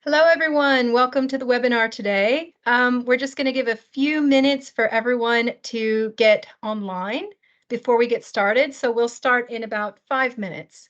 Hello, everyone. Welcome to the webinar today. We're just going to give a few minutes for everyone to get online before we get started. So we'll start in about 5 minutes.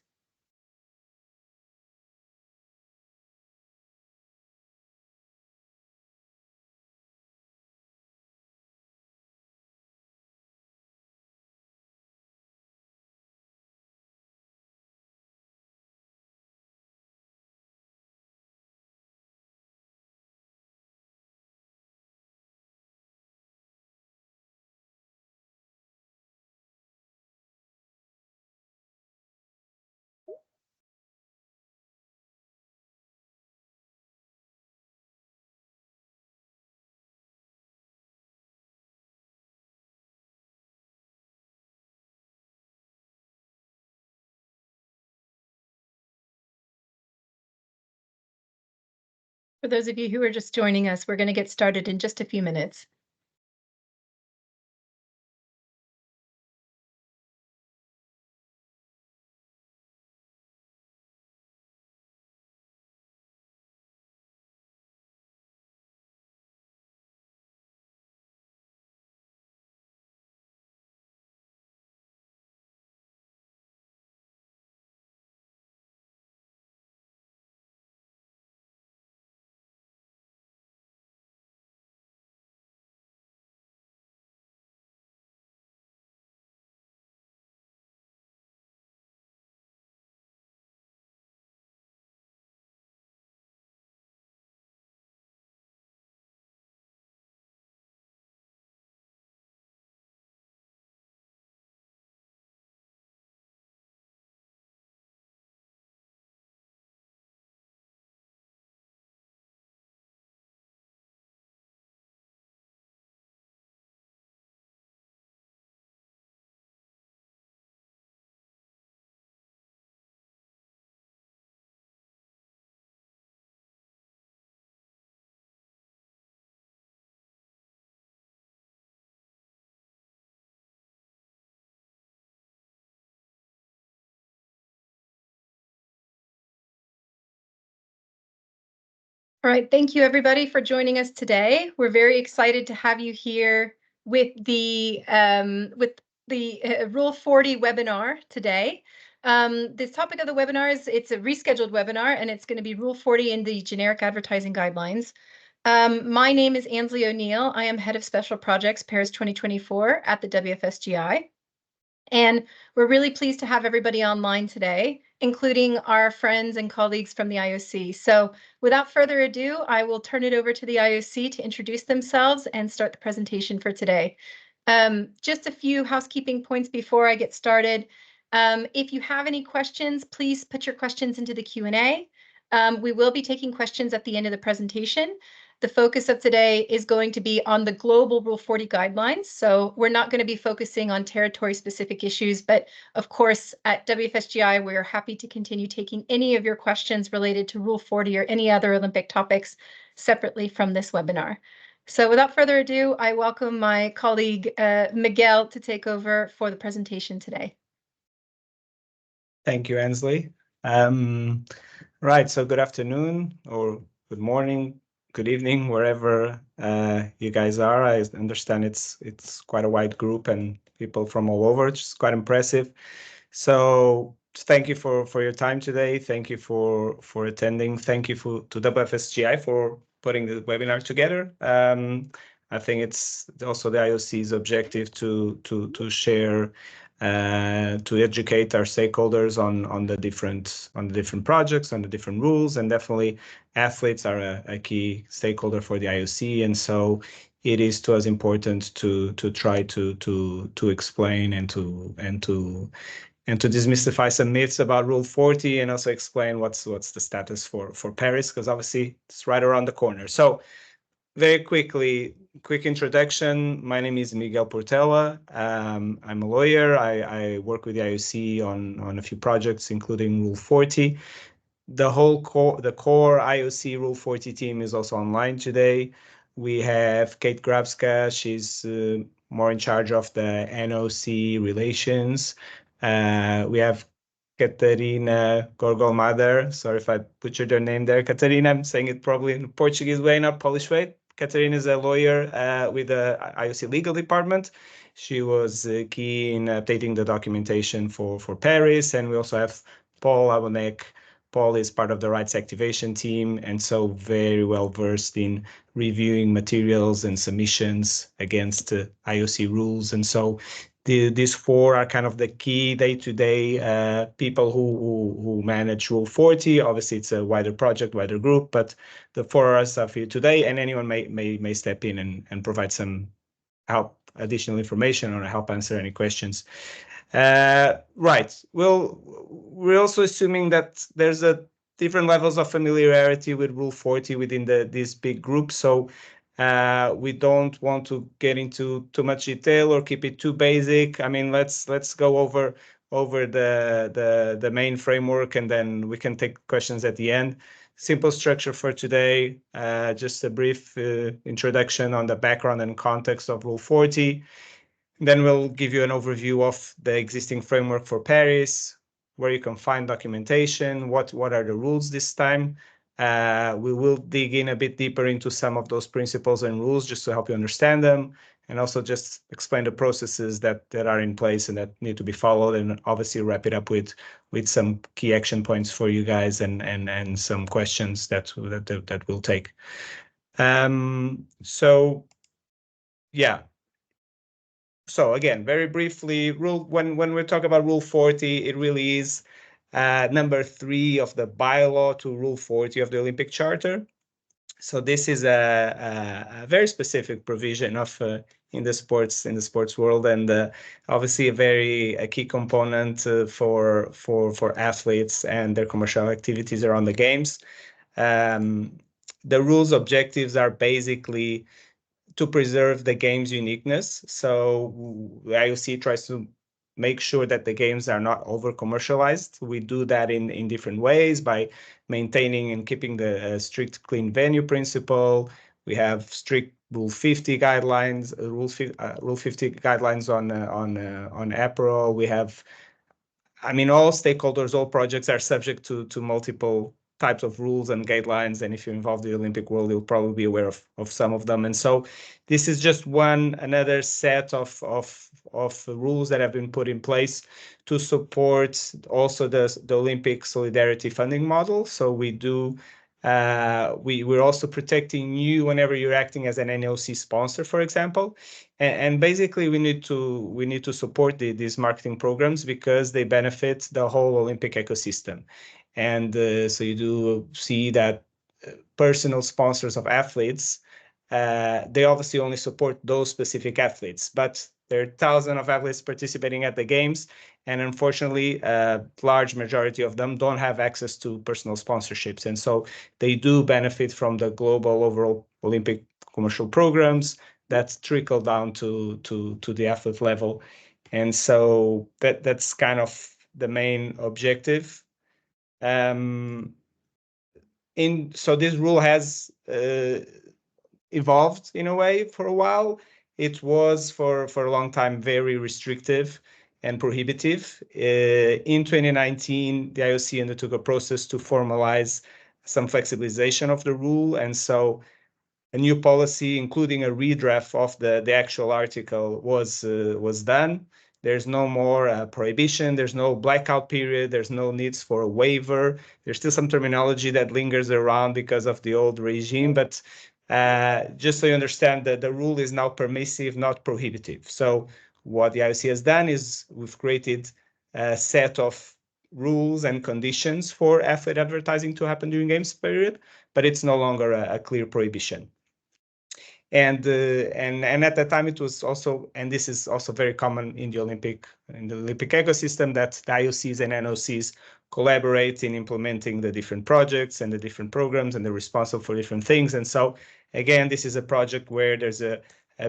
For those of you who are just joining us, we're going to get started in just a few minutes. All right, thank you everybody for joining us today. We're very excited to have you here with the Rule 40 webinar today. This topic of the webinar it's a rescheduled webinar, and it's going to be Rule 40 in the generic advertising guidelines. My name is Ansley O'Neal. I am Head of Special Projects Paris 2024 at the WFSGI. And we're really pleased to have everybody online today, including our friends and colleagues from the IOC. So without further ado, I will turn it over to the IOC to introduce themselves and start the presentation for today. Just a few housekeeping points before I get started. If you have any questions, please put your questions into the Q&A. We will be taking questions at the end of the presentation. The focus of today is going to be on the global Rule 40 guidelines. So we're not going to be focusing on territory-specific issues, but of course, at WFSGI, we're happy to continue taking any of your questions related to Rule 40 or any other Olympic topics separately from this webinar. So without further ado, I welcome my colleague, Miguel, to take over for the presentation today. Thank you, Ansley. Right, so good afternoon or good morning, good evening, wherever you guys are. I understand it's quite a wide group and people from all over, which is quite impressive. So thank you for your time today. Thank you for attending. Thank you to WFSGI for putting the webinar together. I think it's also the IOC's objective to share, to educate our stakeholders on the different projects, on the different rules, and definitely athletes are a key stakeholder for the IOC, and so it is to us important to try to explain and to demystify some myths about Rule 40 and also explain what's the status for Paris, because obviously it's right around the corner. So very quickly, quick introduction. My name is Miguel Portela. I'm a lawyer. I work with the IOC on a few projects, including Rule 40. The core IOC Rule 40 team is also online today. We have Kate Grabska. She's more in charge of the NOC relations. We have Catarina Gorgolmader. Sorry if I butchered her name there. Catarina, I'm saying it probably in a Portuguese way, not Polish way. Catarina is a lawyer with the IOC legal department. She was key in updating the documentation for Paris. And we also have Paul Abonek. Paul is part of the rights activation team, and so very well versed in reviewing materials and submissions against IOC rules. And so these four are kind of the key day-to-day people who manage Rule 40. Obviously, it's a wider project, wider group, but the four of us are here today, and anyone may step in and provide some help, additional information, or help answer any questions. Right. Well, we're also assuming that there's a different levels of familiarity with Rule 40 within this big group. So we don't want to get into too much detail or keep it too basic. I mean, let's go over the main framework, and then we can take questions at the end. Simple structure for today, just a brief introduction on the background and context of Rule 40. Then we'll give you an overview of the existing framework for Paris, where you can find documentation, what are the rules this time. We will dig in a bit deeper into some of those principles and rules just to help you understand them, and also just explain the processes that are in place and that need to be followed, and obviously wrap it up with some key action points for you guys and some questions that we'll take. So yeah. So again, very briefly, when we talk about Rule 40, it really is number 3 of the bylaw to Rule 40 of the Olympic Charter. So this is a very specific provision of in the sports world, and obviously a key component for athletes and their commercial activities around the games. The rules objectives are basically to preserve the game's uniqueness. So the IOC tries to make sure that the games are not over-commercialized. We do that in different ways by maintaining and keeping the strict clean venue principle. We have strict Rule 50 guidelines, Rule 50 guidelines on apparel. We have, I mean, all stakeholders, all projects are subject to multiple types of rules and guidelines, and if you're involved in the Olympic world, you'll probably be aware of some of them. And so this is just another set of rules that have been put in place to support also the Olympic solidarity funding model. So we're also protecting you whenever you're acting as an NOC sponsor, for example. And basically, we need to support these marketing programs because they benefit the whole Olympic ecosystem. And so you do see that personal sponsors of athletes, they obviously only support those specific athletes, but there are thousands of athletes participating at the games, and unfortunately, a large majority of them don't have access to personal sponsorships. And so they do benefit from the global overall Olympic commercial programs that trickle down to the athlete level. And so that's kind of the main objective. So this rule has evolved in a way for a while. It was for a long time very restrictive and prohibitive. In 2019, the IOC undertook a process to formalize some flexibilization of the rule, and so a new policy, including a redraft of the actual article, was done. There's no more prohibition. There's no blackout period. There's no needs for a waiver. There's still some terminology that lingers around because of the old regime, but just so you understand that the rule is now permissive, not prohibitive. So what the IOC has done is we've created a set of rules and conditions for athlete advertising to happen during games period, but it's no longer a clear prohibition. And at that time it was also, and this is also very common in the Olympic ecosystem, that the IOCs and NOCs collaborate in implementing the different projects and the different programs, and they're responsible for different things. And so again, this is a project where there's a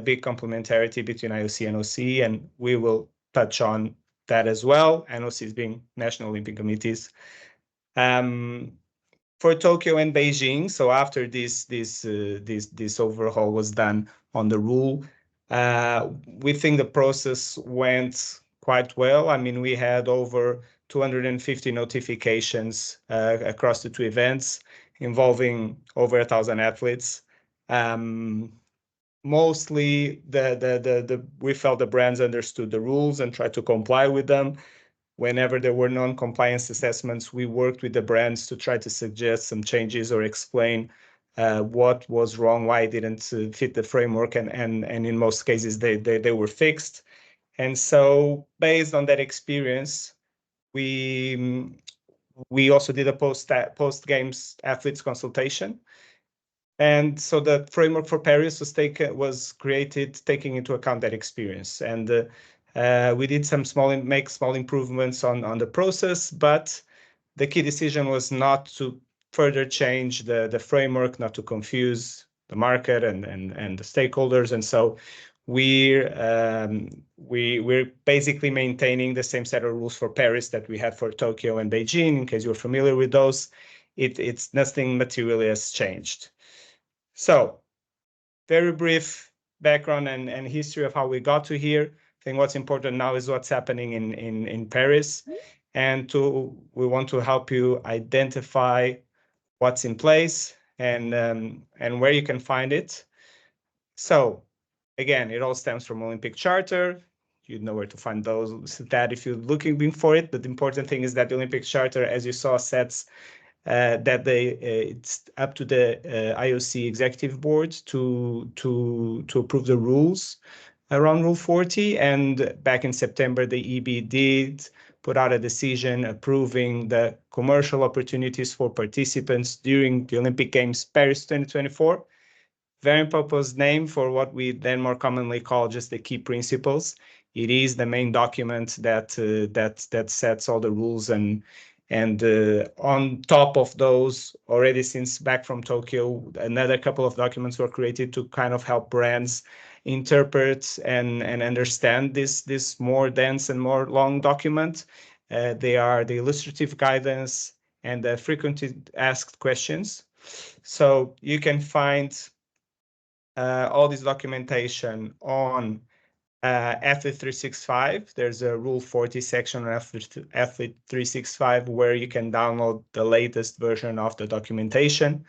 big complementarity between IOC and NOC, and we will touch on that as well. NOCs being National Olympic Committees. For Tokyo and Beijing, so after this overhaul was done on the rule, we think the process went quite well. I mean, we had over 250 notifications across the two events involving over 1,000 athletes. Mostly we felt the brands understood the rules and tried to comply with them. Whenever there were non-compliance assessments, we worked with the brands to try to suggest some changes or explain what was wrong, why it didn't fit the framework, and in most cases they were fixed. And so based on that experience, we also did a post-games athletes consultation. And so the framework for Paris was created taking into account that experience. And we did some make small improvements on the process, but the key decision was not to further change the framework, not to confuse the market and the stakeholders. And so we're basically maintaining the same set of rules for Paris that we had for Tokyo and Beijing. In case you're familiar with those, it's nothing materially has changed. So very brief background and history of how we got to here. I think what's important now is what's happening in Paris, and we want to help you identify what's in place and where you can find it. So again, it all stems from Olympic Charter. You know where to find that if you're looking for it. But the important thing is that the Olympic Charter, as you saw, sets that it's up to the IOC executive board to approve the rules around Rule 40. And back in September, the EB did put out a decision approving the commercial opportunities for participants during the Olympic Games Paris 2024. Very proposed name for what we then more commonly call just the key principles. It is the main document that sets all the rules, and on top of those, already since back from Tokyo, another couple of documents were created to kind of help brands interpret and understand this more dense and more long document. They are the illustrative guidance and the frequently asked questions. So you can find all this documentation on Athlete 365. There's a Rule 40 section on Athlete 365 where you can download the latest version of the documentation.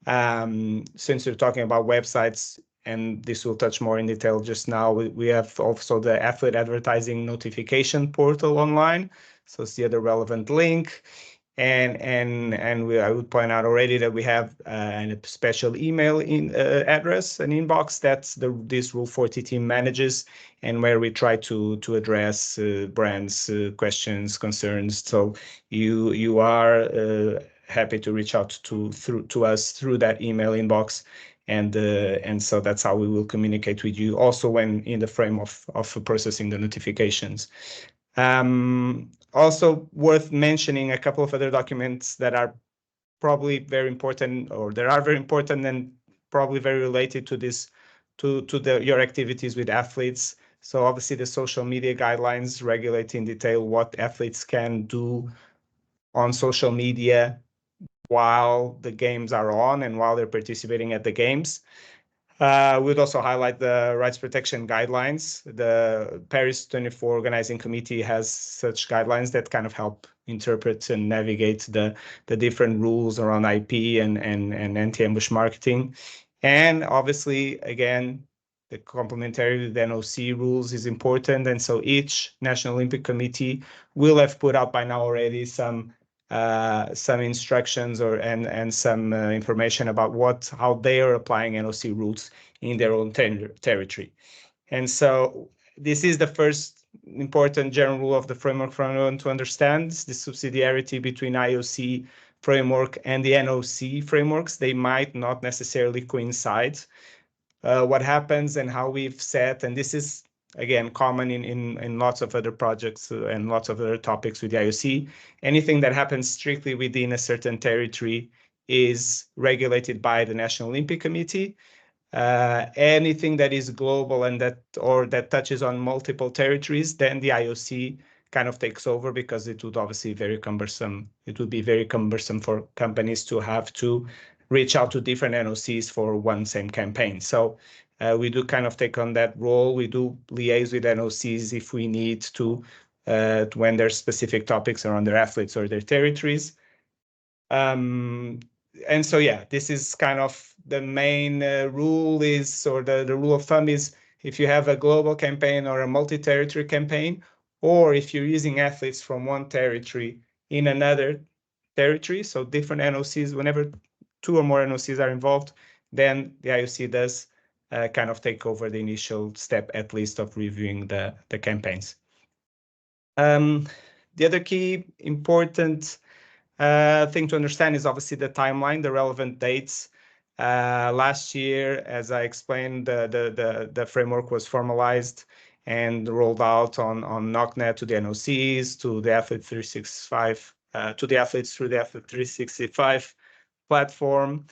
Since we're talking about websites, and this will touch more in detail just now, we have also the Athlete Advertising Notification Portal online. So it's the other relevant link. And I would point out already that we have a special email address, an inbox that this Rule 40 team manages, and where we try to address brands' questions, concerns. So you are happy to reach out to us through that email inbox, and so that's how we will communicate with you. Also, when in the frame of processing the notifications. Also worth mentioning a couple of other documents that are probably very important, or that are very important and probably very related to this, to your activities with athletes. So obviously the social media guidelines regulate in detail what athletes can do on social media while the games are on and while they're participating at the games. We'd also highlight the rights protection guidelines. The Paris 24 organizing committee has such guidelines that kind of help interpret and navigate the different rules around IP and anti-ambush marketing. And obviously, again, the complementary with NOC rules is important. And so each National Olympic Committee will have put out by now already some instructions and some information about how they are applying NOC rules in their own territory. And so this is the first important general rule of the framework for everyone to understand, the subsidiarity between IOC framework and the NOC frameworks. They might not necessarily coincide. What happens and how we've set, and this is again common in lots of other projects and lots of other topics with the IOC. Anything that happens strictly within a certain territory is regulated by the National Olympic Committee. Anything that is global and that touches on multiple territories, then the IOC kind of takes over, because it would obviously very cumbersome. It would be very cumbersome for companies to have to reach out to different NOCs for one same campaign. So we do kind of take on that role. We do liaise with NOCs if we need to when there's specific topics around their athletes or their territories. And so, yeah, this is kind of the main rule is, or the rule of thumb is, if you have a global campaign or a multi-territory campaign, or if you're using athletes from one territory in another territory, so different NOCs, whenever 2 or more NOCs are involved, then the IOC does kind of take over the initial step, at least, of reviewing the campaigns. The other key important thing to understand is obviously the timeline, the relevant dates. Last year, as I explained, the framework was formalized and rolled out on NOCNet to the NOCs, to the Athlete 365, to the athletes through the Athlete 365 platform.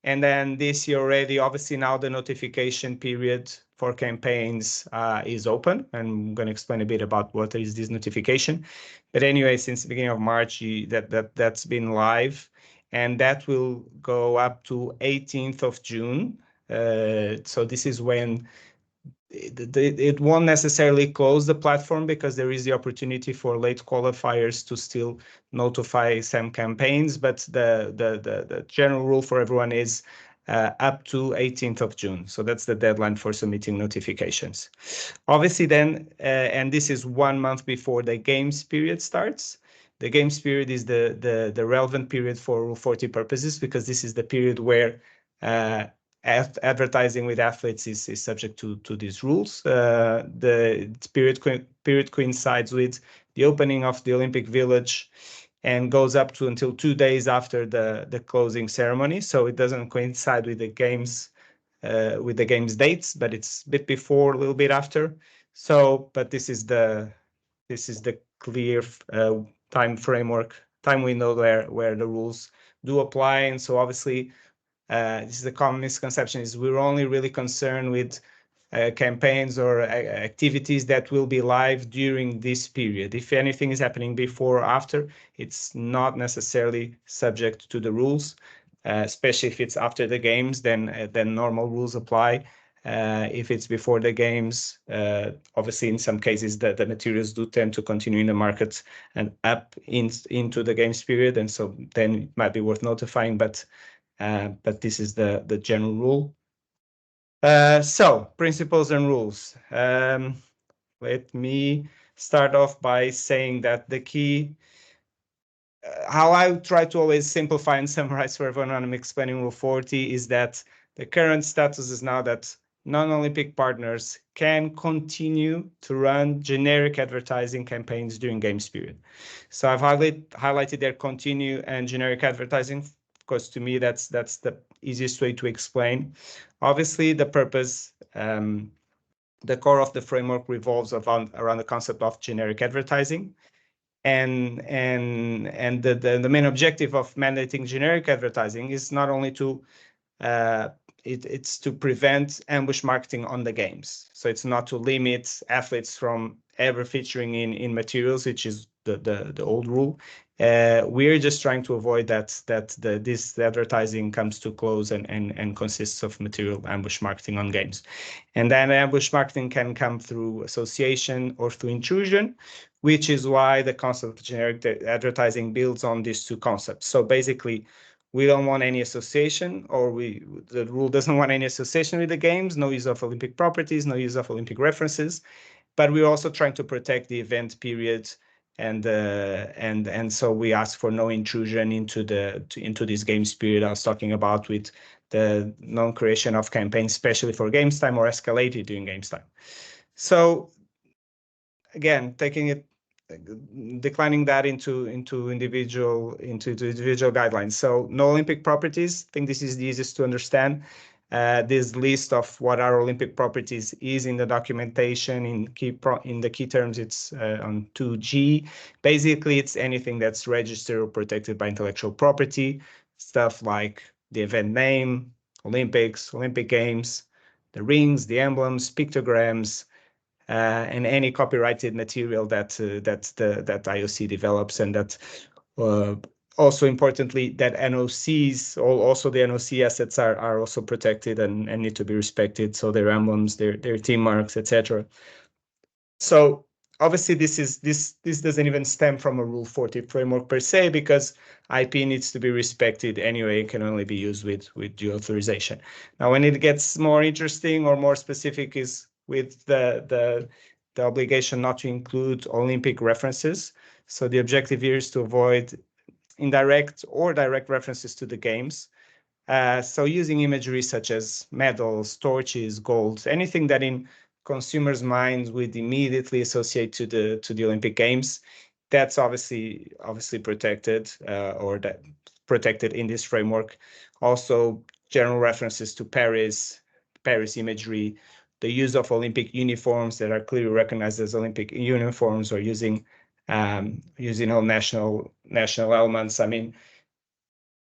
And then this year already, obviously now the notification period for campaigns is open. And I'm going to explain a bit about what is this notification. But anyway, since the beginning of March, that's been live. And that will go up to 18th of June. So this is when it won't necessarily close the platform, because there is the opportunity for late qualifiers to still notify some campaigns, but the general rule for everyone is up to 18th of June. So that's the deadline for submitting notifications. Obviously then, and this is 1 month before the games period starts. The games period is the relevant period for Rule 40 purposes, because this is the period where advertising with athletes is subject to these rules. The period coincides with the opening of the Olympic Village and goes up to until 2 days after the closing ceremony. So it doesn't coincide with the games dates, but it's a bit before, a little bit after. So, but this is the clear time window where the rules do apply. And so obviously, this is a common misconception, is we're only really concerned with campaigns or activities that will be live during this period. If anything is happening before or after, it's not necessarily subject to the rules, especially if it's after the games, then normal rules apply. If it's before the games, obviously in some cases the materials do tend to continue in the market and up into the games period, and so then it might be worth notifying, but this is the general rule. So principles and rules. Let me start off by saying that the key, how I try to always simplify and summarize for everyone when I'm explaining Rule 40, is that the current status is now that non-Olympic partners can continue to run generic advertising campaigns during games period. So I've highlighted their continue and generic advertising, because to me that's the easiest way to explain. Obviously, the purpose, the core of the framework revolves around the concept of generic advertising, and the main objective of mandating generic advertising is not only to it's to prevent ambush marketing on the games. So it's not to limit athletes from ever featuring in materials, which is the old rule. We're just trying to avoid that this advertising comes to close and consists of material ambush marketing on games. And then ambush marketing can come through association or through intrusion, which is why the concept of generic advertising builds on these two concepts. So basically, we don't want any association, or the rule doesn't want any association with the games, no use of Olympic properties, no use of Olympic references, but we're also trying to protect the event period, and so we ask for no intrusion into this games period I was talking about, with the non-creation of campaigns, especially for games time or escalated during games time. So again, declining that into individual guidelines. So no Olympic properties. I think this is the easiest to understand. This list of what are Olympic properties is in the documentation. In the key terms, it's on 2G. Basically, it's anything that's registered or protected by intellectual property, stuff like the event name, Olympics, Olympic Games, the rings, the emblems, pictograms, and any copyrighted material that IOC develops, and that also importantly, that NOCs, also the NOC assets are also protected and need to be respected. So their emblems, their team marks, etc. So obviously this doesn't even stem from a Rule 40 framework per se, because IP needs to be respected anyway. It can only be used with due authorization. Now, when it gets more interesting or more specific is with the obligation not to include Olympic references. So the objective here is to avoid indirect or direct references to the games. So using imagery such as medals, torches, golds, anything that in consumers' minds would immediately associate to the Olympic Games, that's obviously protected, or that protected in this framework. Also, general references to Paris imagery, the use of Olympic uniforms that are clearly recognized as Olympic uniforms, or using all national elements. I mean,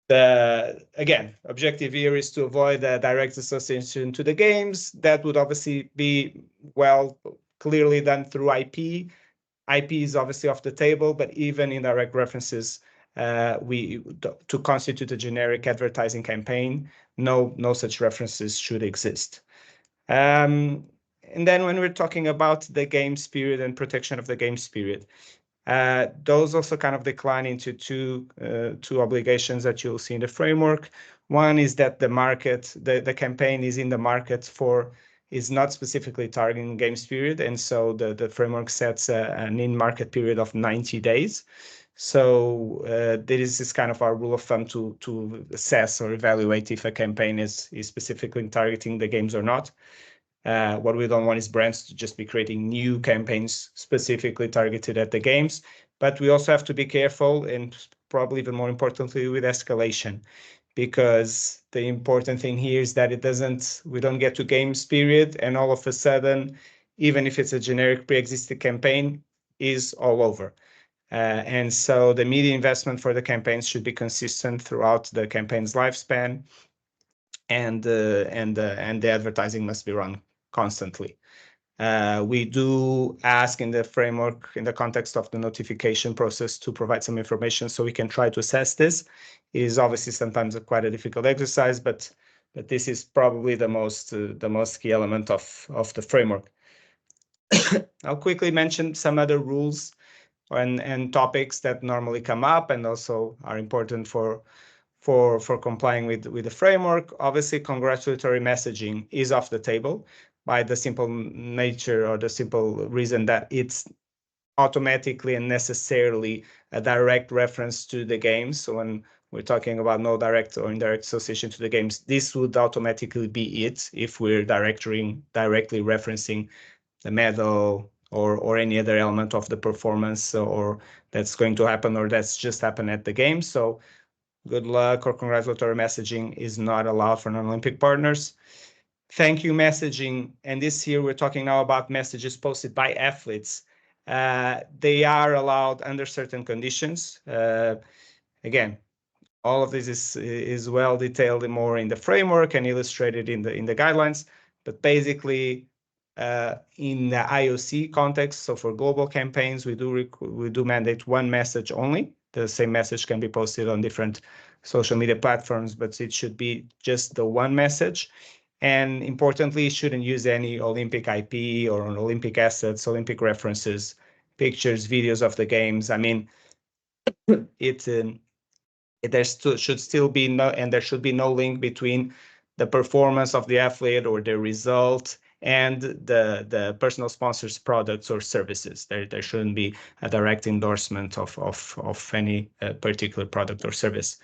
again, objective here is to avoid a direct association to the games. That would obviously be clearly done through IP. IP is obviously off the table, but even indirect references, to constitute a generic advertising campaign, no such references should exist. And then when we're talking about the games period and protection of the games period, those also kind of decline into two obligations that you'll see in the framework. One is that the campaign is in the market is not specifically targeting games period, and so the framework sets an in-market period of 90 days. So this is kind of our rule of thumb to assess or evaluate if a campaign is specifically targeting the games or not. What we don't want is brands to just be creating new campaigns specifically targeted at the games, but we also have to be careful, and probably even more importantly, with escalation, because the important thing here is that we don't get to games period and all of a sudden, even if it's a generic pre-existing campaign, is all over. And so the media investment for the campaigns should be consistent throughout the campaign's lifespan, and the advertising must be run constantly. We do ask in the framework, in the context of the notification process, to provide some information so we can try to assess this. It is obviously sometimes quite a difficult exercise, but this is probably the most key element of the framework. I'll quickly mention some other rules and topics that normally come up and also are important for complying with the framework. Obviously, congratulatory messaging is off the table by the simple nature or the simple reason that it's automatically and necessarily a direct reference to the games. So when we're talking about no direct or indirect association to the games, this would automatically be it if we're directly referencing the medal or any other element of the performance, or that's going to happen or that's just happened at the game. So good luck or congratulatory messaging is not allowed for non-Olympic partners. Thank you messaging, and this here we're talking now about messages posted by athletes. They are allowed under certain conditions. Again, all of this is well detailed more in the framework and illustrated in the guidelines, but basically in the IOC context, so for global campaigns, we do mandate one message only. The same message can be posted on different social media platforms, but it should be just the one message. And importantly, it shouldn't use any Olympic IP or Olympic assets, Olympic references, pictures, videos of the games. I mean, there should still be there should be no link between the performance of the athlete or the result and the personal sponsors' products or services. There shouldn't be a direct endorsement of any particular product or service.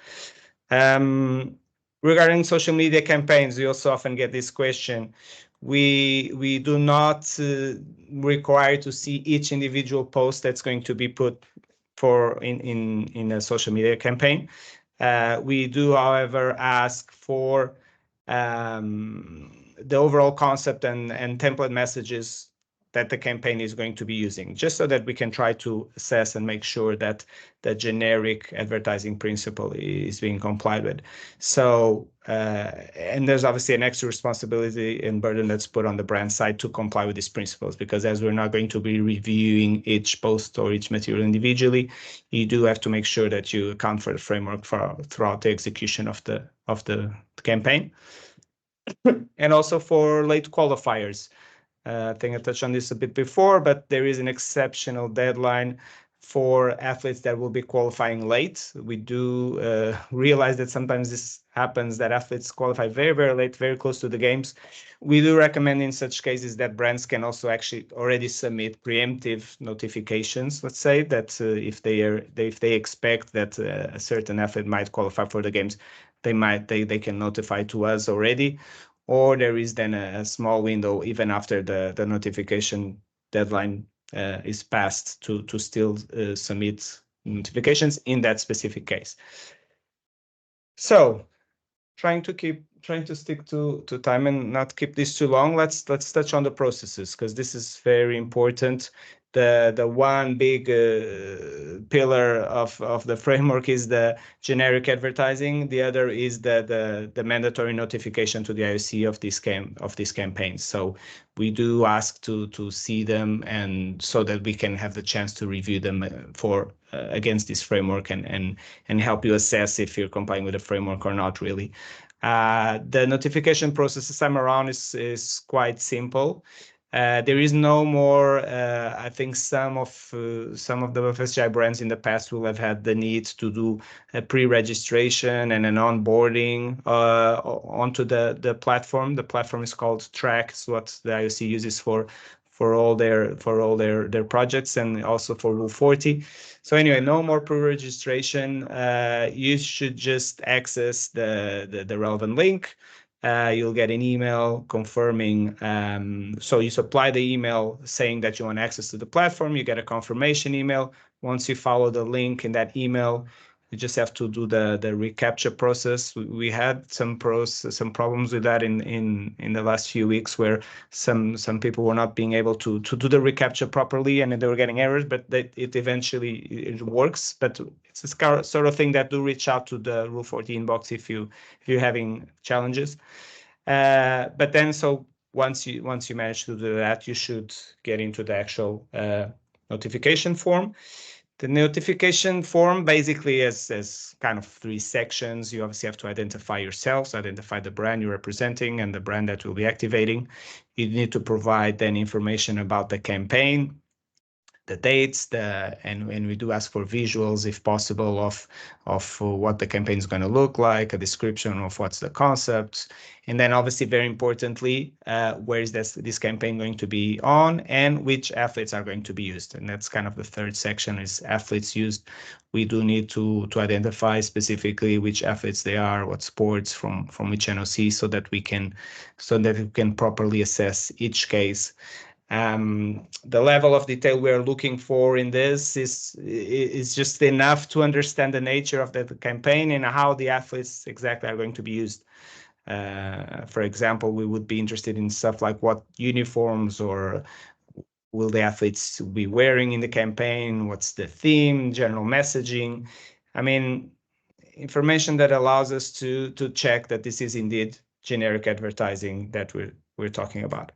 Regarding social media campaigns, we also often get this question. We do not require to see each individual post that's going to be put in a social media campaign. We do, however, ask for the overall concept and template messages that the campaign is going to be using, just so that we can try to assess and make sure that the generic advertising principle is being complied with. So, and there's obviously an extra responsibility and burden that's put on the brand side to comply with these principles, because as we're not going to be reviewing each post or each material individually, you do have to make sure that you account for the framework throughout the execution of the campaign. And also for late qualifiers. I think I touched on this a bit before, but there is an exceptional deadline for athletes that will be qualifying late. We do realize that sometimes this happens, that athletes qualify very, very late, very close to the games. We do recommend in such cases that brands can also actually already submit preemptive notifications. Let's say that if they expect that a certain athlete might qualify for the games, they can notify to us already. Or there is then a small window even after the notification deadline is passed to still submit notifications in that specific case. So trying to stick to time and not keep this too long, let's touch on the processes, because this is very important. The one big pillar of the framework is the generic advertising. The other is the mandatory notification to the IOC of these campaigns. So we do ask to see them, and so that we can have the chance to review them for against this framework and help you assess if you're complying with the framework or not, really. The notification process this time around is quite simple. There is no more. I think some of the WFSGI brands in the past will have had the need to do a pre-registration and an onboarding onto the platform. The platform is called Track. It's what the IOC uses for all their projects, and also for Rule 40. So anyway, no more pre-registration. You should just access the relevant link. You'll get an email confirming. So you supply the email saying that you want access to the platform. You get a confirmation email. Once you follow the link in that email, you just have to do the reCAPTCHA process. We had some problems with that in the last few weeks, where some people were not being able to do the reCAPTCHA properly, and they were getting errors, but it eventually works. But it's a sort of thing that do reach out to the Rule 40 inbox if you're having challenges. But then, so once you manage to do that, you should get into the actual notification form. The notification form basically has kind of 3 sections. You obviously have to identify yourself, so identify the brand you're representing and the brand that will be activating. You need to provide then information about the campaign, the dates, and we do ask for visuals if possible of what the campaign is going to look like, a description of what's the concept, and then obviously very importantly, where is this campaign going to be on, and which athletes are going to be used. And that's kind of the third section, is athletes used. We do need to identify specifically which athletes they are, what sports, from which NOC, so that we can properly assess each case. The level of detail we are looking for in this is just enough to understand the nature of the campaign and how the athletes exactly are going to be used. For example, we would be interested in stuff like what uniforms or will the athletes be wearing in the campaign, what's the theme, general messaging. I mean, information that allows us to check that this is indeed generic advertising that we're talking about.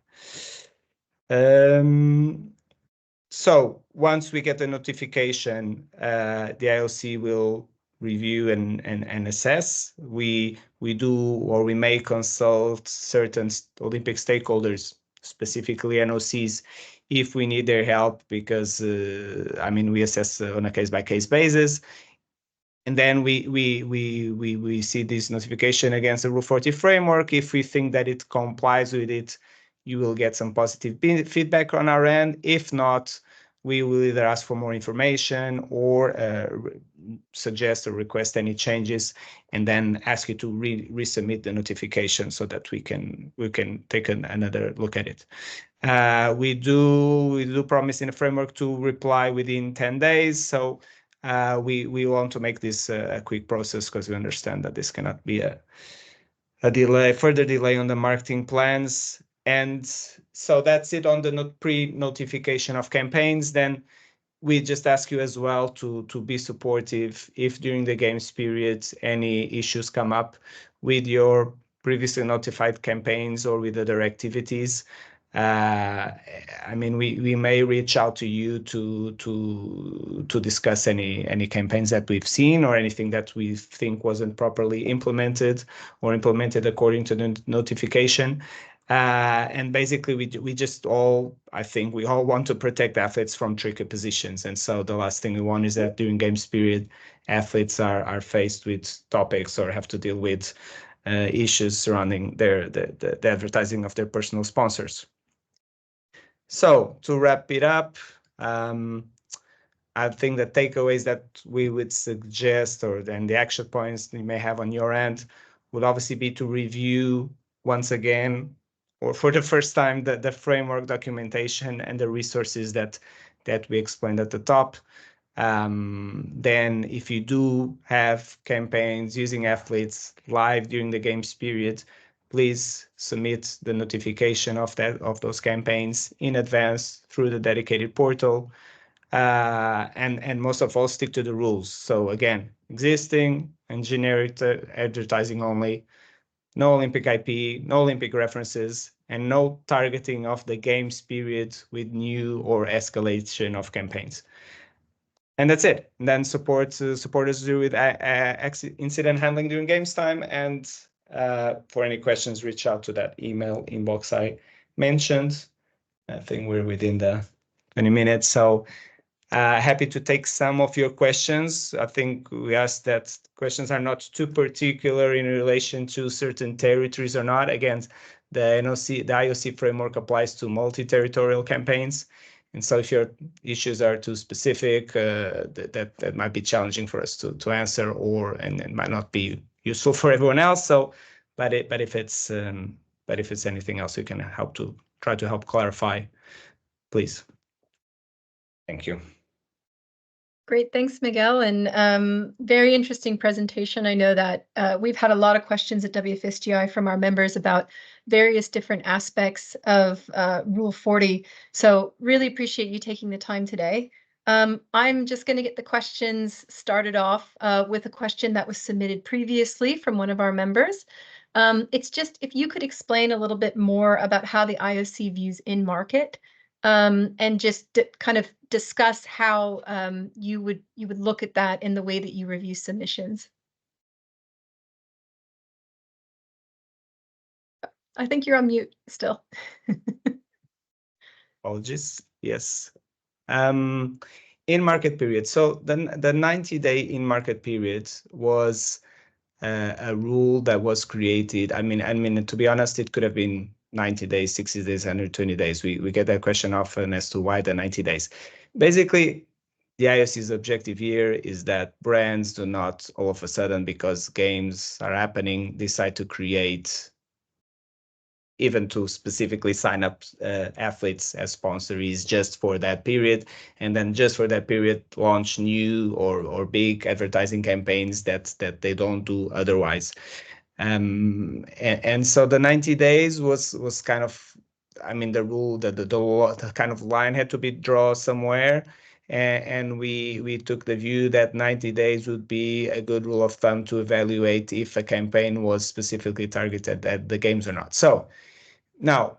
So once we get the notification, the IOC will review and assess. We may consult certain Olympic stakeholders, specifically NOCs, if we need their help, because I mean, we assess on a case-by-case basis. And then we see this notification against the Rule 40 framework. If we think that it complies with it, you will get some positive feedback on our end. If not, we will either ask for more information or suggest or request any changes, and then ask you to resubmit the notification so that we can take another look at it. We do promise in the framework to reply within 10 days. So we want to make this a quick process, because we understand that this cannot be a further delay on the marketing plans. And So that's it on the pre-notification of campaigns. Then we just ask you as well to be supportive if during the games period any issues come up with your previously notified campaigns or with other activities. I mean, we may reach out to you to discuss any campaigns that we've seen or anything that we think wasn't properly implemented or implemented according to the notification. And basically, we just all, I think we all want to protect athletes from tricky positions. And so the last thing we want is that during games period, athletes are faced with topics or have to deal with issues surrounding the advertising of their personal sponsors. So to wrap it up, I think the takeaways that we would suggest, or then the action points you may have on your end, would obviously be to review once again, or for the first time, the framework documentation and the resources that we explained at the top. Then if you do have campaigns using athletes live during the games period, please submit the notification of those campaigns in advance through the dedicated portal. And most of all, stick to the rules. So again, existing and generic advertising only, no Olympic IP, no Olympic references, and no targeting of the games period with new or escalation of campaigns. And that's it. And then support us with incident handling during games time. And for any questions, reach out to that email inbox I mentioned. I think we're within the 20 minutes. So happy to take some of your questions. I think we asked that questions are not too particular in relation to certain territories or not. Again, the IOC framework applies to multi-territorial campaigns. And so if your issues are too specific, that might be challenging for us to answer, and it might not be useful for everyone else. So, but if it's anything else we can try to help clarify, please. Thank you. Great, thanks, Miguel, and very interesting presentation. I know that we've had a lot of questions at WFSGI from our members about various different aspects of Rule 40. So really appreciate you taking the time today. I'm just going to get the questions started off with a question that was submitted previously from one of our members. It's just if you could explain a little bit more about how the IOC views in-market. And just kind of discuss how you would look at that in the way that you review submissions. I think you're on mute still. Apologies. Yes. In-market period. So the 90-day in-market period was a rule that was created. I mean, to be honest, it could have been 90 days, 60 days, 120 days. We get that question often as to why the 90 days. Basically, the IOC's objective here is that brands do not all of a sudden, because games are happening, decide to create, even to specifically sign up athletes as sponsors just for that period, and then just for that period launch new or big advertising campaigns that they don't do otherwise. And so the 90 days was kind of, I mean, the rule that the kind of line had to be drawn somewhere. And we took the view that 90 days would be a good rule of thumb to evaluate if a campaign was specifically targeted at the games or not. So now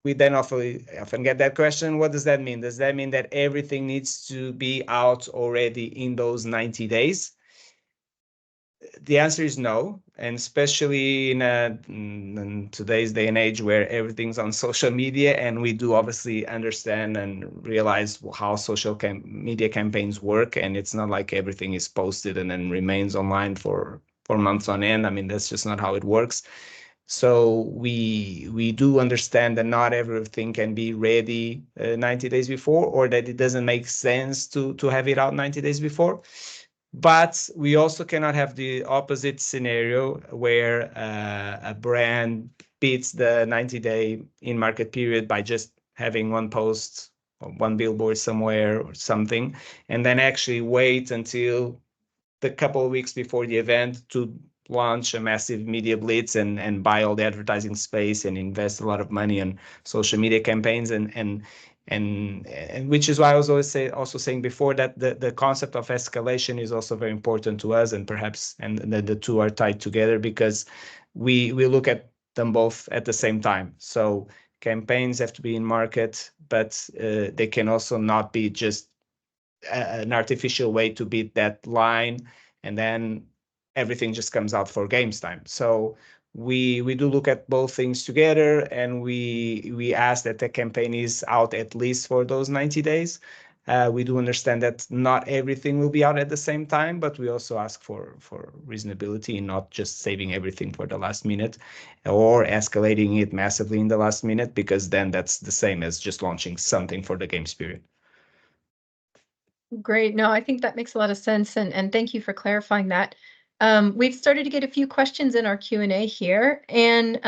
we then often get that question, what does that mean? Does that mean that everything needs to be out already in those 90 days? The answer is no, and especially in today's day and age where everything's on social media, and we do obviously understand and realize how social media campaigns work, and it's not like everything is posted and then remains online for months on end. I mean, that's just not how it works. So we do understand that not everything can be ready 90 days before, or that it doesn't make sense to have it out 90 days before. But we also cannot have the opposite scenario where a brand beats the 90-day in-market period by just having one post or one billboard somewhere or something, and then actually wait until the couple of weeks before the event to launch a massive media blitz and buy all the advertising space and invest a lot of money on social media campaigns and which is why I was also saying before that the concept of escalation is also very important to us, and perhaps the two are tied together because we look at them both at the same time. So campaigns have to be in market, but they can also not be just an artificial way to beat that line, and then everything just comes out for games time. So we do look at both things together, and we ask that the campaign is out at least for those 90 days. We do understand that not everything will be out at the same time, but we also ask for reasonability and not just saving everything for the last minute or escalating it massively in the last minute, because then that's the same as just launching something for the games period. Great. No, I think that makes a lot of sense, and thank you for clarifying that. We've started to get a few questions in our Q&A here, and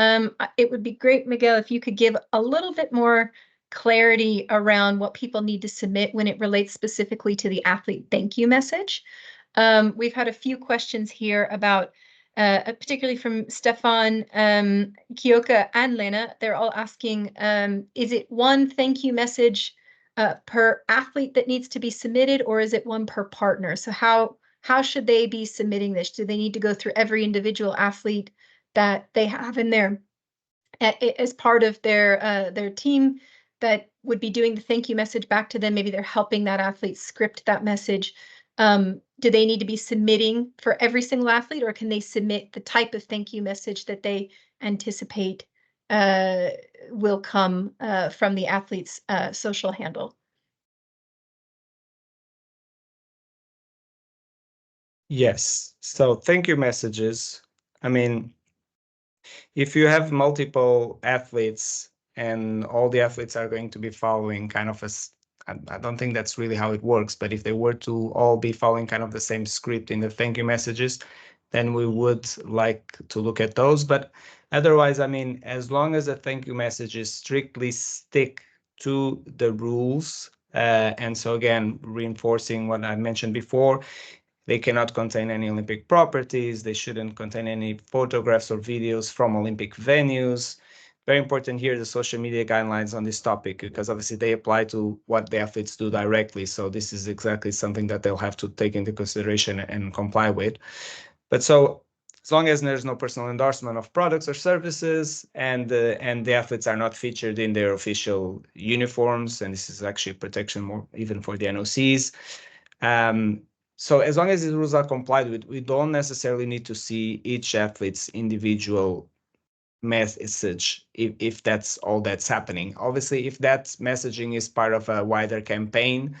it would be great, Miguel, if you could give a little bit more clarity around what people need to submit when it relates specifically to the athlete thank you message. We've had a few questions here about, particularly from Stefan, Kyoka, and Lena. They're all asking, is it one thank you message per athlete that needs to be submitted, or is it one per partner? So how should they be submitting this? Do they need to go through every individual athlete that they have in there as part of their team that would be doing the thank you message back to them? Maybe they're helping that athlete script that message. Do they need to be submitting for every single athlete, or can they submit the type of thank you message that they anticipate will come from the athlete's social handle? Yes. So thank you messages. I mean, if you have multiple athletes and all the athletes are going to be following kind of I don't think that's really how it works, but if they were to all be following kind of the same script in the thank you messages, then we would like to look at those. But otherwise, I mean, as long as the thank you messages strictly stick to the rules, and so again, reinforcing what I mentioned before, they cannot contain any Olympic properties. They shouldn't contain any photographs or videos from Olympic venues. Very important here, the social media guidelines on this topic, because obviously they apply to what the athletes do directly. So this is exactly something that they'll have to take into consideration and comply with. But so as long as there's no personal endorsement of products or services, and the athletes are not featured in their official uniforms, and this is actually protection more even for the NOCs. So as long as these rules are complied with, we don't necessarily need to see each athlete's individual message if that's all that's happening. Obviously, if that messaging is part of a wider campaign,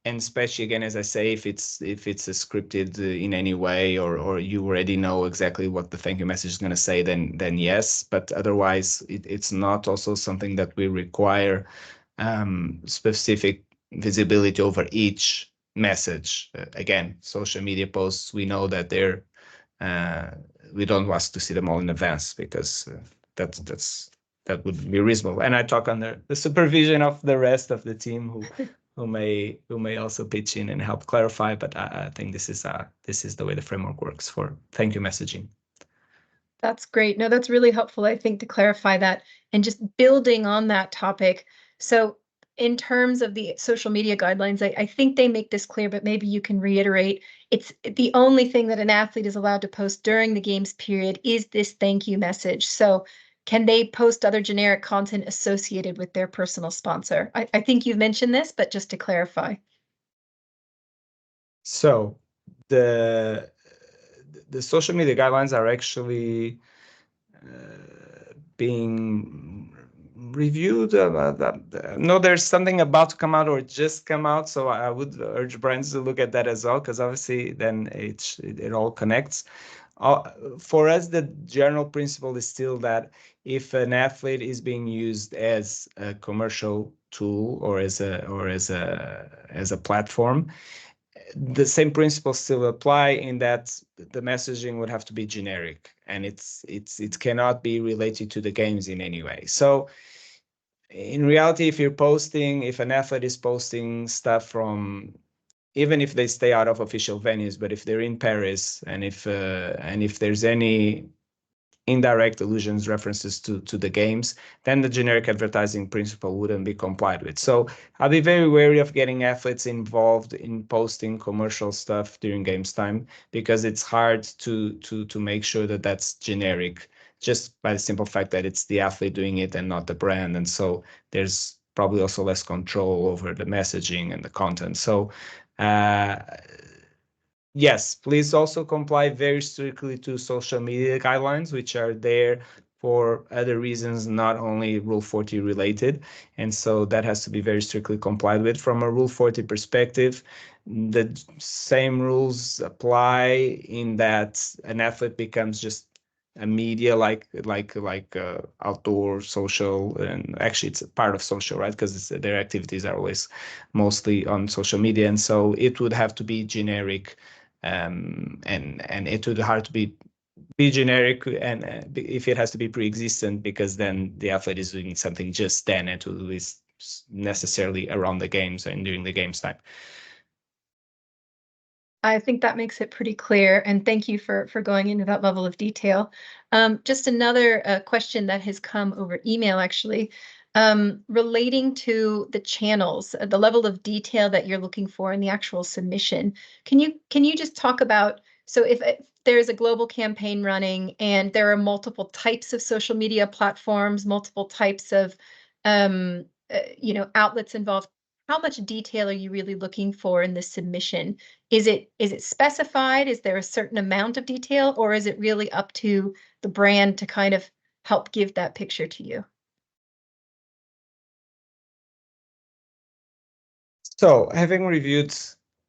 and especially again, as I say, if it's scripted in any way, or you already know exactly what the thank you message is going to say, then yes. But otherwise, it's not also something that we require specific visibility over each message. Again, social media posts, we know that they're we don't want to see them all in advance, because that would be reasonable. And I talk under the supervision of the rest of the team who may also pitch in and help clarify. But I think this is the way the framework works for thank you messaging. That's great. No, that's really helpful, I think, to clarify that. And just building on that topic, so in terms of the social media guidelines, I think they make this clear, but maybe you can reiterate. It's the only thing that an athlete is allowed to post during the games period is this thank you message. So can they post other generic content associated with their personal sponsor? I think you've mentioned this, but just to clarify. So the social media guidelines are actually being reviewed. No, there's something about to come out or just come out, so I would urge brands to look at that as well, because obviously then it all connects. For us, the general principle is still that if an athlete is being used as a commercial tool or as a platform, the same principles still apply, in that the messaging would have to be generic, and it cannot be related to the games in any way. So in reality, if an athlete is posting stuff from even if they stay out of official venues, but if they're in Paris and if there's any indirect allusions, references to the games, then the generic advertising principle wouldn't be complied with. So I'll be very wary of getting athletes involved in posting commercial stuff during games time, because it's hard to make sure that that's generic, just by the simple fact that it's the athlete doing it and not the brand. And so there's probably also less control over the messaging and the content. So yes, please also comply very strictly to social media guidelines, which are there for other reasons, not only Rule 40 related. And so that has to be very strictly complied with. From a Rule 40 perspective, the same rules apply in that an athlete becomes just a media like outdoor, social, and actually it's a part of social, right? Because their activities are always mostly on social media. And so it would have to be generic, and it would hard to be generic, and if it has to be pre-existent, because then the athlete is doing something just then, and to is necessarily around the games and during the games time. I think that makes it pretty clear, and thank you for going into that level of detail. Just another question that has come over email, actually, relating to the channels, the level of detail that you're looking for in the actual submission. Can you just talk about, so if there's a global campaign running and there are multiple types of social media platforms, multiple types of outlets involved, how much detail are you really looking for in the submission? Is it specified? Is there a certain amount of detail, or is it really up to the brand to kind of help give that picture to you? So, having reviewed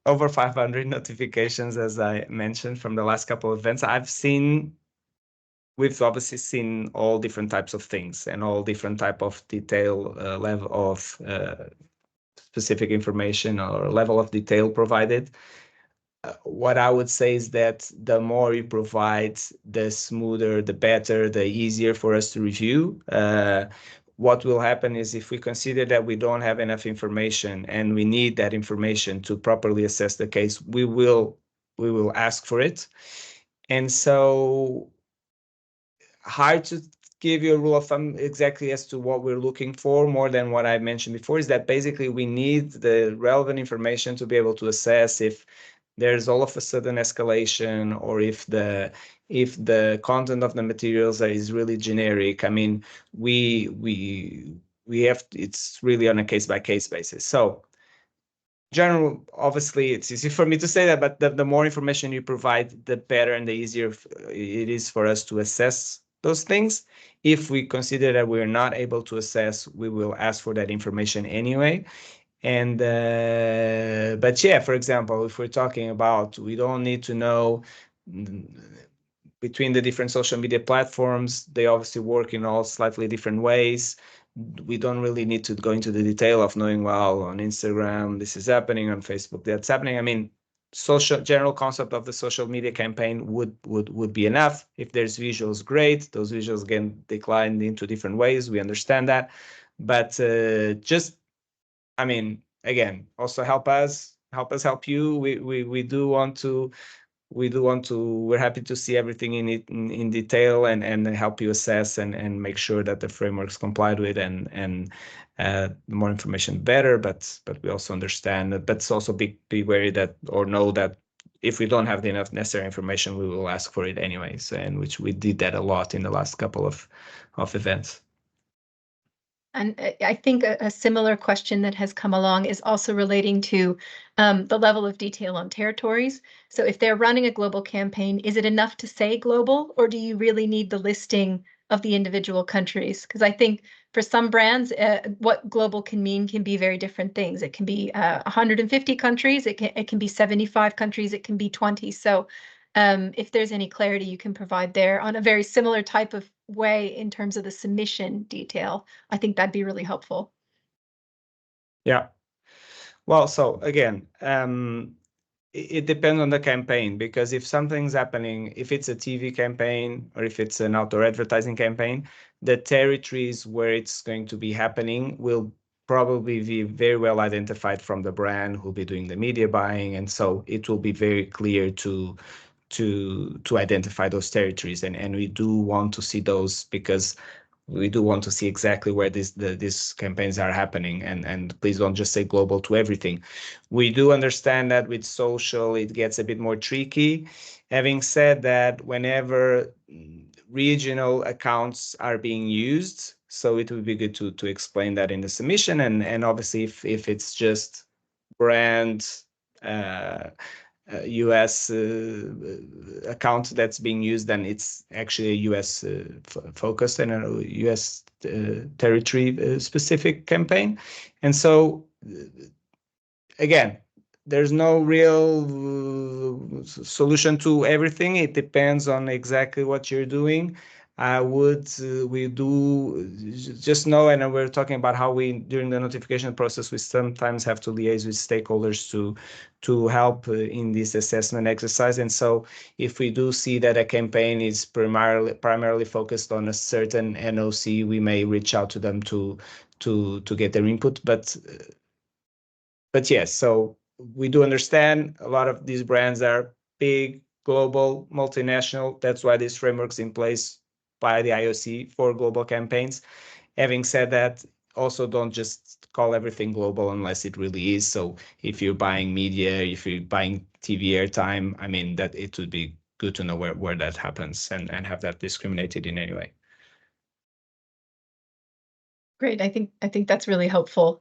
over 500 notifications, as I mentioned, from the last couple of events, we've obviously seen all different types of things and all different type of detail, level of specific information or level of detail provided. What I would say is that the more you provide, the smoother, the better, the easier for us to review. What will happen is, if we consider that we don't have enough information and we need that information to properly assess the case, we will ask for it. And so, hard to give you a rule of thumb exactly as to what we're looking for. More than what I mentioned before, is that basically we need the relevant information to be able to assess if there's all of a sudden escalation, or if the content of the materials is really generic. I mean, we have, it's really on a case-by-case basis. So general, obviously it's easy for me to say that, but the more information you provide, the better and the easier it is for us to assess those things. If we consider that we're not able to assess, we will ask for that information anyway. And but yeah, for example, if we're talking about, we don't need to know between the different social media platforms, they obviously work in all slightly different ways. We don't really need to go into the detail of knowing, well, on Instagram this is happening, on Facebook that's happening. I mean, general concept of the social media campaign would be enough. If there's visuals, great. Those visuals get declined into different ways. We understand that, but just, I mean, again, also help us help you. We do want to. We're happy to see everything in detail and help you assess and make sure that the framework's complied with, and the more information better. But we also understand that, but it's also be wary that, or know that, if we don't have the enough necessary information, we will ask for it anyways, and which we did that a lot in the last couple of events. And I think a similar question that has come along is also relating to the level of detail on territories. So if they're running a global campaign, is it enough to say global, or do you really need the listing of the individual countries? Because I think for some brands, what global can mean can be very different things. It can be 150 countries, it can be 75 countries, it can be 20. So if there's any clarity you can provide there on a very similar type of way in terms of the submission detail, I think that'd be really helpful. Yeah. Well, so again, it depends on the campaign, because if something's happening, if it's a TV campaign or if it's an outdoor advertising campaign, the territories where it's going to be happening will probably be very well identified from the brand who'll be doing the media buying, and so it will be very clear to identify those territories, and we do want to see those because we do want to see exactly where these campaigns are happening, and please don't just say global to everything. We do understand that with social it gets a bit more tricky. Having said that, whenever regional accounts are being used, so it would be good to explain that in the submission, and obviously if it's just brand US account that's being used, then it's actually a US focused and a US territory specific campaign. And so again, there's no real solution to everything. It depends on exactly what you're doing. We do just know, and we're talking about how we, during the notification process, we sometimes have to liaise with stakeholders to help in this assessment exercise. And so if we do see that a campaign is primarily focused on a certain NOC, we may reach out to them to get their input. But yes, so we do understand a lot of these brands are big, global, multinational. That's why this framework's in place by the IOC for global campaigns. Having said that, also don't just call everything global unless it really is. So if you're buying media, if you're buying TV airtime, I mean, that it would be good to know where that happens and have that discriminated in any way. Great. I think that's really helpful.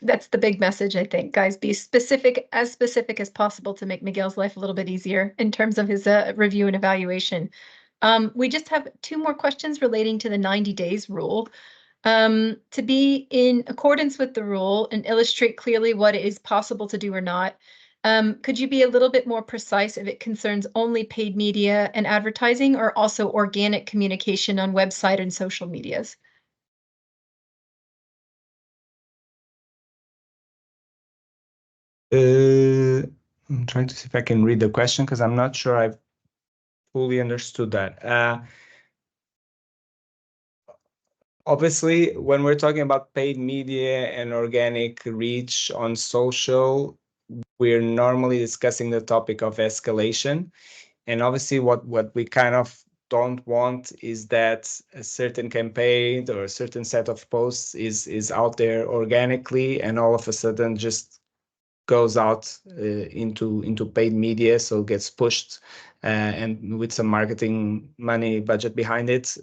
That's the big message, I think. Guys, be specific as possible to make Miguel's life a little bit easier in terms of his review and evaluation. We just have 2 more questions relating to the 90 days rule. To be in accordance with the rule and illustrate clearly what is possible to do or not, could you be a little bit more precise if it concerns only paid media and advertising or also organic communication on website and social medias? I'm trying to see if I can read the question because I'm not sure I've fully understood that. Obviously, when we're talking about paid media and organic reach on social, we're normally discussing the topic of escalation. And obviously, what we kind of don't want is that a certain campaign or a certain set of posts is out there organically and all of a sudden just goes out into paid media, so gets pushed and with some marketing money budget behind it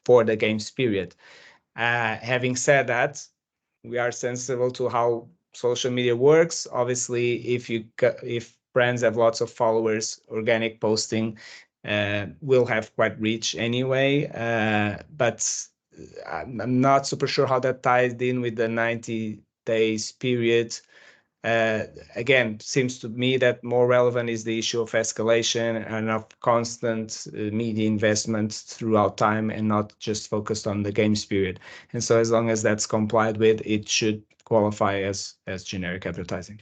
for the games period. Having said that, we are sensible to how social media works. Obviously, if brands have lots of followers, organic posting will have quite reach anyway. But I'm not super sure how that ties in with the 90 days period. Again, seems to me that more relevant is the issue of escalation and of constant media investment throughout time and not just focused on the games period. And so as long as that's complied with, it should qualify as generic advertising.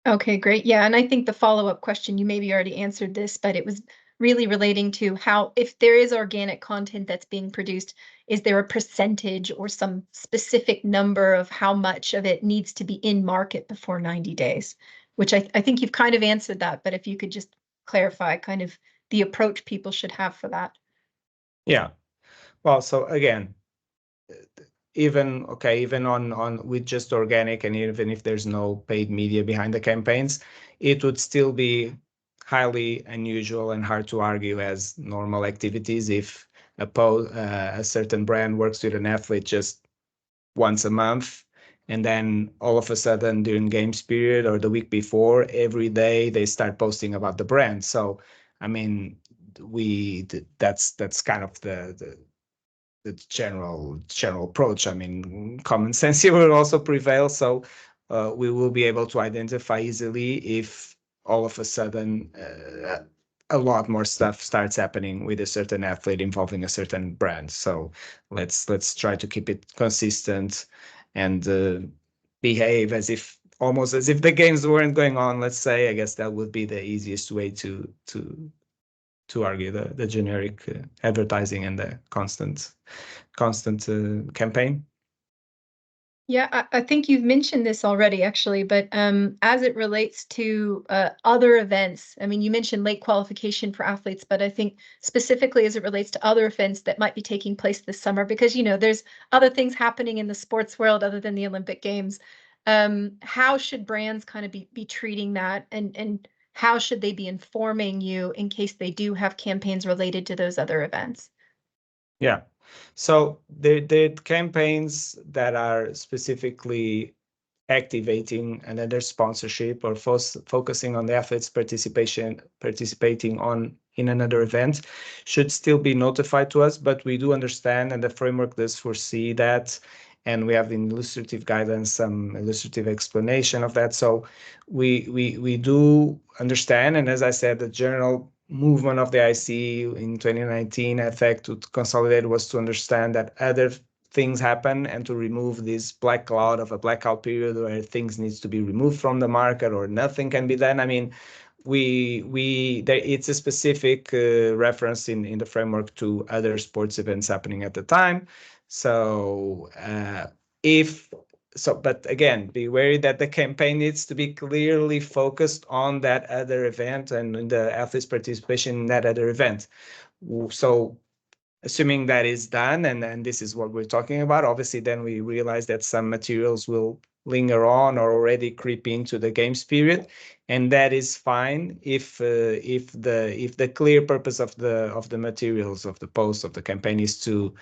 Okay, great. Yeah, and I think the follow-up question, you maybe already answered this, but it was really relating to how, if there is organic content that's being produced, is there a percentage or some specific number of how much of it needs to be in market before 90 days? Which I think you've kind of answered that, but if you could just clarify kind of the approach people should have for that. Yeah. Well, so again, even on with just organic, and even if there's no paid media behind the campaigns, it would still be highly unusual and hard to argue as normal activities if a certain brand works with an athlete just once a month, and then all of a sudden during games period or the week before, every day they start posting about the brand. So I mean, that's kind of the general approach. I mean, common sense here will also prevail. So we will be able to identify easily if all of a sudden a lot more stuff starts happening with a certain athlete involving a certain brand. So let's try to keep it consistent and behave as if almost as if the games weren't going on. Let's say, I guess that would be the easiest way to argue the generic advertising and the constant campaign. Yeah, I think you've mentioned this already, actually, but as it relates to other events, I mean, you mentioned late qualification for athletes, but I think specifically as it relates to other events that might be taking place this summer, because, you know, there's other things happening in the sports world other than the Olympic Games. How should brands kind of be treating that, and how should they be informing you in case they do have campaigns related to those other events? Yeah. So the campaigns that are specifically activating another sponsorship or focusing on the athletes participating on in another event should still be notified to us, but we do understand, and the framework does foresee that, and we have in illustrative guidance some illustrative explanation of that. So we do understand, and as I said, the general movement of the IC in 2019, I think, to consolidate was to understand that other things happen and to remove this black cloud of a blackout period where things needs to be removed from the market or nothing can be done. I mean, it's a specific reference in the framework to other sports events happening at the time. So but again, be wary that the campaign needs to be clearly focused on that other event and in the athletes' participation in that other event. So assuming that is done, and this is what we're talking about, obviously then we realize that some materials will linger on or already creep into the games period, and that is fine if the clear purpose of the materials, of the post, of the campaign is to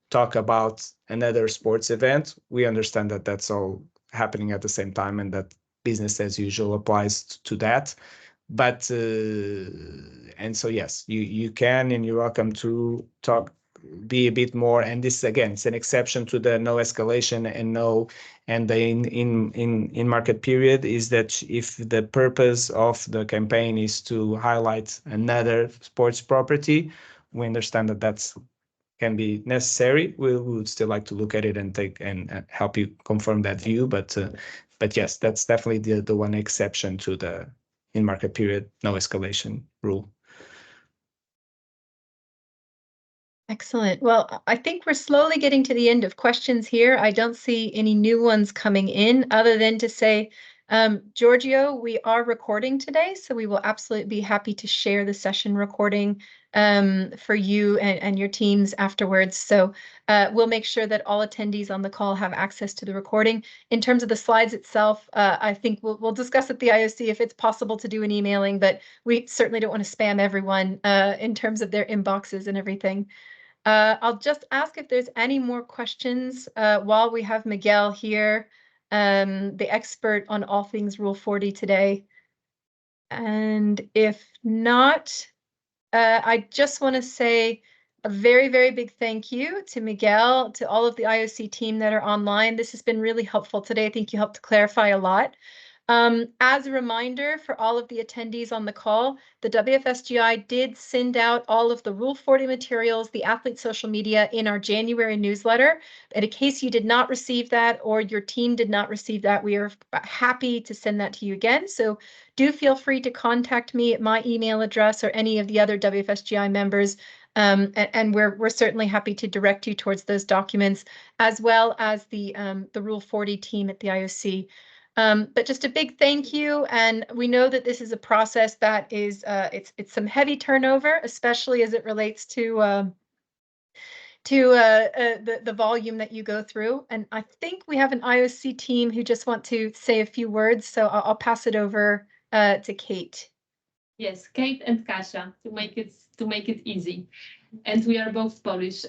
talk about another sports event. We understand that that's all happening at the same time and that business as usual applies to that. But and so yes, you can, and you're welcome to be a bit more. And this again, it's an exception to the no escalation and the in market period, is that if the purpose of the campaign is to highlight another sports property, we understand that that's can be necessary. We would still like to look at it and take and help you confirm that view. But yes, that's definitely the one exception to the in market period no escalation rule. Excellent. Well, I think we're slowly getting to the end of questions here. I don't see any new ones coming in other than to say, Giorgio, we are recording today, so we will absolutely be happy to share the session recording for you and your teams afterwards. So we'll make sure that all attendees on the call have access to the recording. In terms of the slides itself, I think we'll discuss at the IOC if it's possible to do an emailing, but we certainly don't want to spam everyone in terms of their inboxes and everything. I'll just ask if there's any more questions while we have Miguel here, the expert on all things Rule 40 today. And if not, I just want to say a very, very big thank you to Miguel, to all of the IOC team that are online. This has been really helpful today. I think you helped to clarify a lot. As a reminder for all of the attendees on the call, the WFSGI did send out all of the Rule 40 materials, the athlete social media, in our January newsletter. And in case you did not receive that or your team did not receive that, we are happy to send that to you again. So do feel free to contact me at my email address or any of the other WFSGI members. And we're certainly happy to direct you towards those documents, as well as the Rule 40 team at the IOC. But just a big thank you, and we know that this is a process that is it's some heavy turnover, especially as it relates to the volume that you go through. And I think we have an IOC team who just want to say a few words, so I'll pass it over to Kate. Yes, Kate and Kasia, to make it easy. And we are both Polish.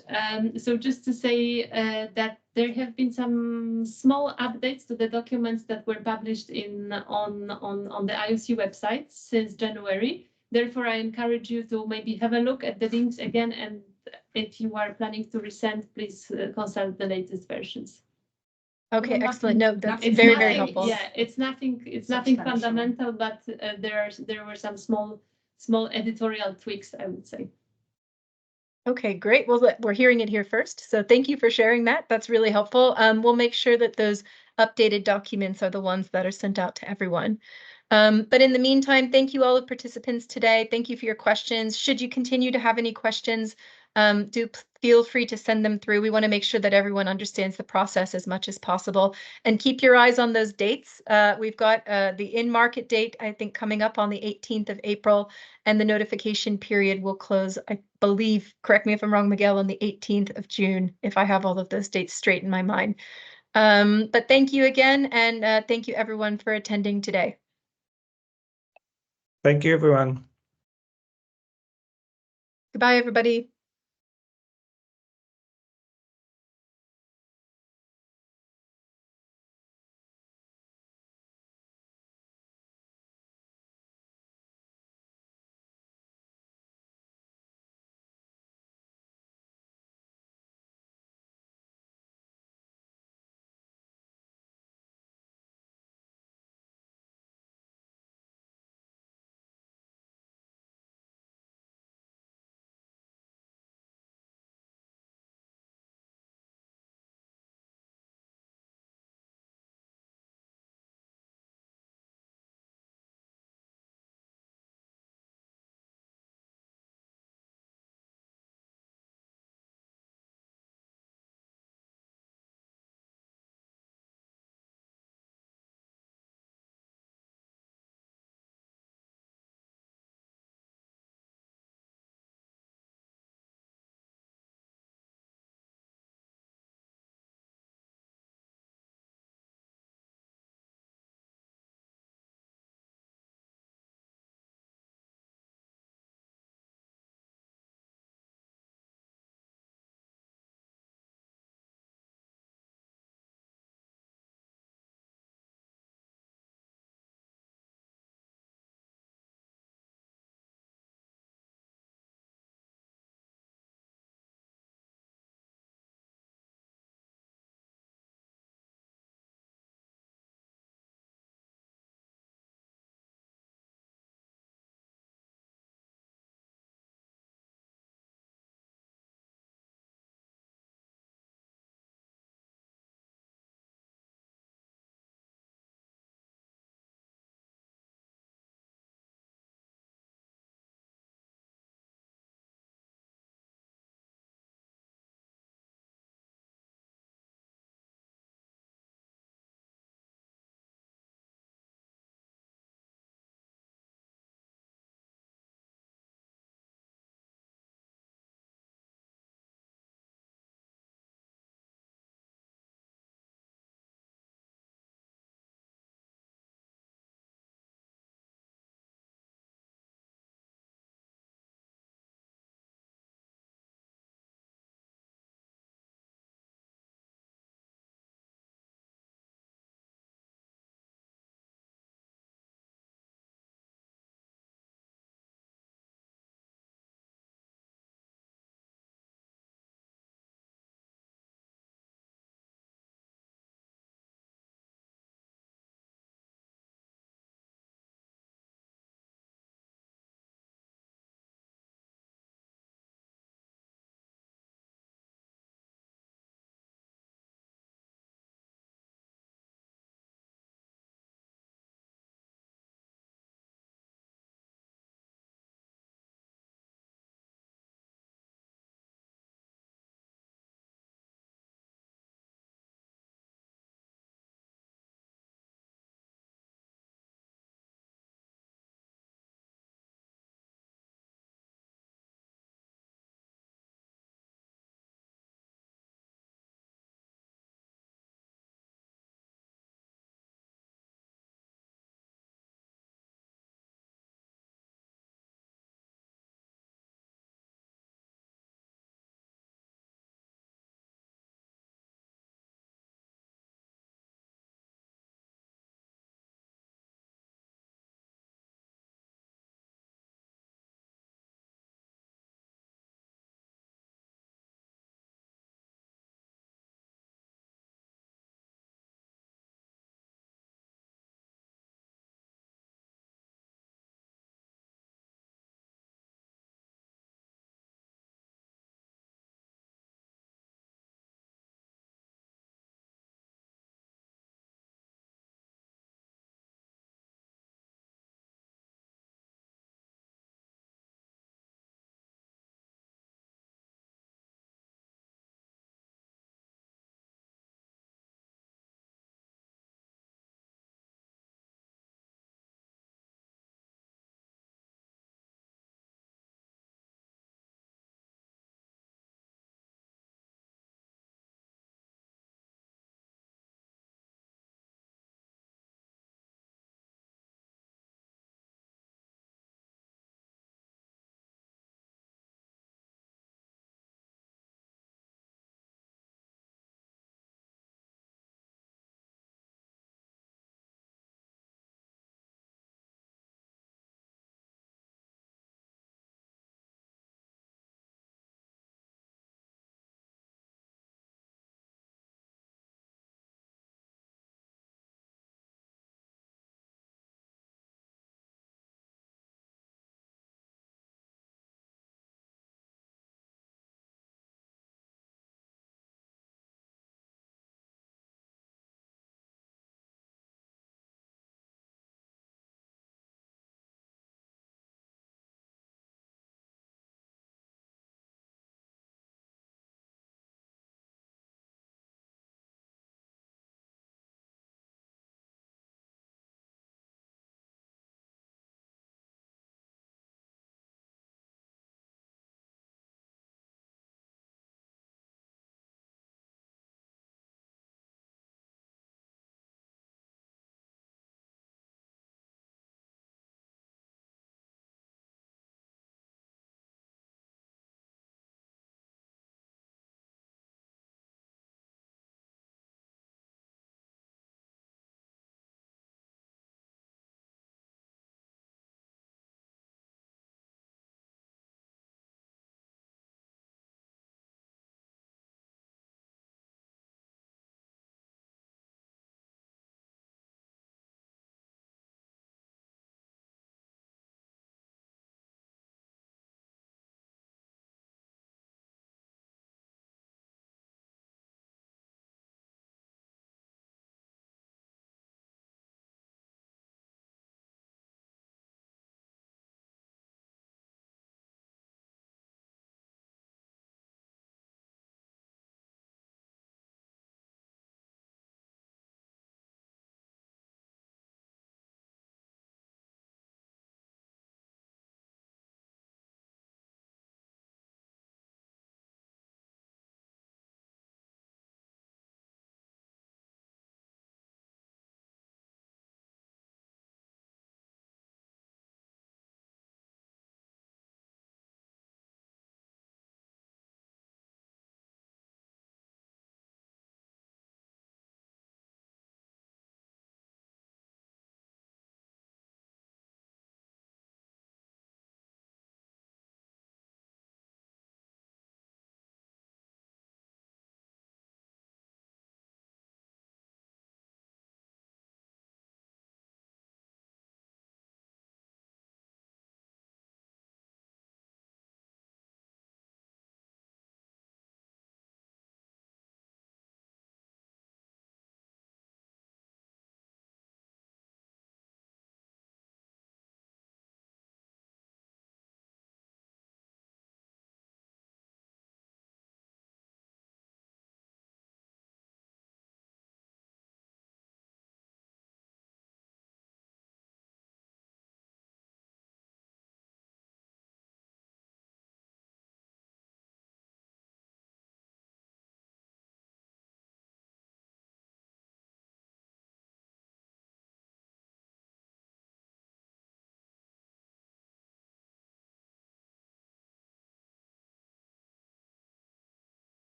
So just to say that there have been some small updates to the documents that were published on the IOC website since January. Therefore, I encourage you to maybe have a look at the links again, and if you are planning to resend, please consult the latest versions. Okay, excellent. No, that's very, very helpful. Yeah, it's nothing fundamental, but there were some small editorial tweaks, I would say. Okay, great. Well, we're hearing it here first. So thank you for sharing that. That's really helpful. We'll make sure that those updated documents are the ones that are sent out to everyone. But in the meantime, thank you all the participants today. Thank you for your questions. Should you continue to have any questions, do feel free to send them through. We want to make sure that everyone understands the process as much as possible, and keep your eyes on those dates. We've got the in-market date, I think, coming up on the 18th of April, and the notification period will close, I believe, correct me if I'm wrong, Miguel, on the 18th of June, if I have all of those dates straight in my mind. But thank you again, and thank you everyone for attending today. Thank you, everyone. Goodbye, everybody.